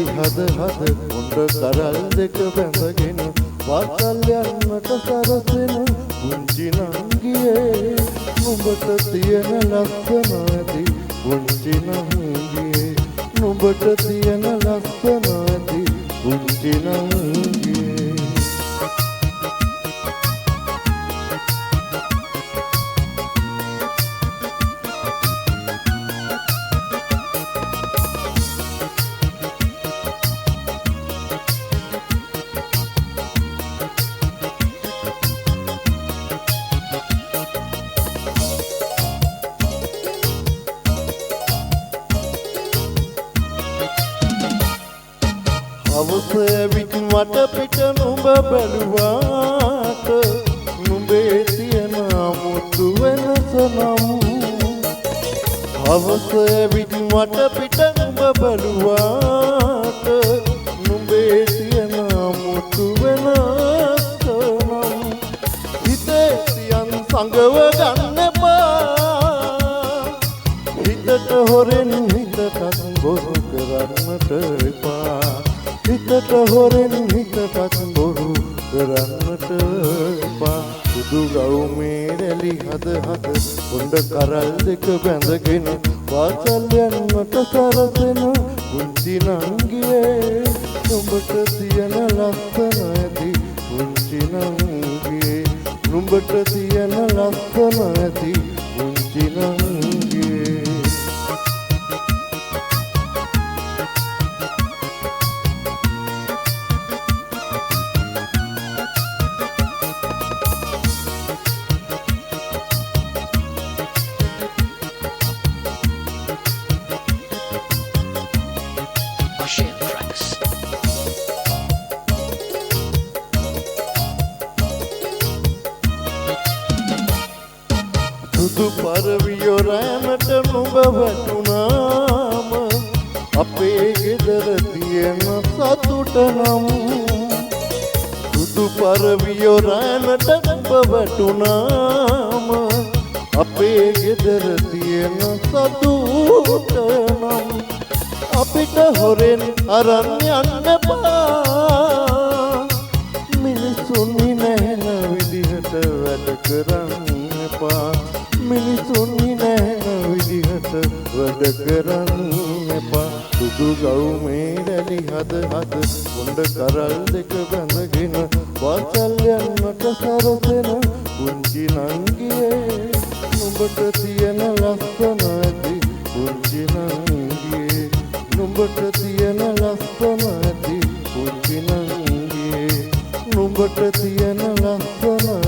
හද හද උණ්ඩ කරල් දෙක බැඳගෙන වාසල් යන්නට සරසෙන පුංචි නංගියේ නුඹට තියෙන ලස්සන ඇති පුංචි නංගියේ නුඹට තියෙන ලස්සන ඇති පුංචි නංගියේ අවසවිත් මට පිට නුඹ බැලුවාට නුඹේ තියෙන මුතු වෙනස නම් අවසවිත් මට පිට නුඹ බැලුවාට නුඹේ තියෙන මුතු වෙනස නම් හිතේ තියන් සංගව ගන්න එපා හිතට හොරෙන් හිතට බොරු කරන්නට එපා හිතට හොරෙන් හිතටත් බොරු කරන්නට එපා සුදු ගවුමේ රැලි හද හද උණ්ඩ කරල් දෙක බැඳගෙන වාසල් යන්නට සරසෙන පුංචි නංගියේ නුඹට තියෙන ලස්සන ඇති පුංචි නංගියේ නුඹට තියෙන ලස්සන ඇති පුංචි නංගියේ සුදු පරවියෝ රෑනට නුඹ වැටුනාම අපේ ගෙදර තියෙන සතුට නම් සුදු පරවියෝ රෑනට නුඹ වැටුනාම අපේ ගෙදර තියෙන සතුට නම් අපිට හොරෙන් අරන් යන්න එපා මිනිසුන් නැහෙන විදිහට වැඩ කරන්න එපා මිනිසුන් නැහෙන විදිහට වැඩ කරන්න එපා සුදු ගවුමේ රැලි හද හද උණ්ඩ කරල් දෙක බැඳගෙන වාසල් යන්නට සරසෙන පුංචි නංගියේ නුඹට තියෙන ලස්සන ඇති පුංචි නංගියේ නුඹට තියෙන ලස්සන ඇති පුංචි නංගියේ නුඹට තියෙන ලස්සන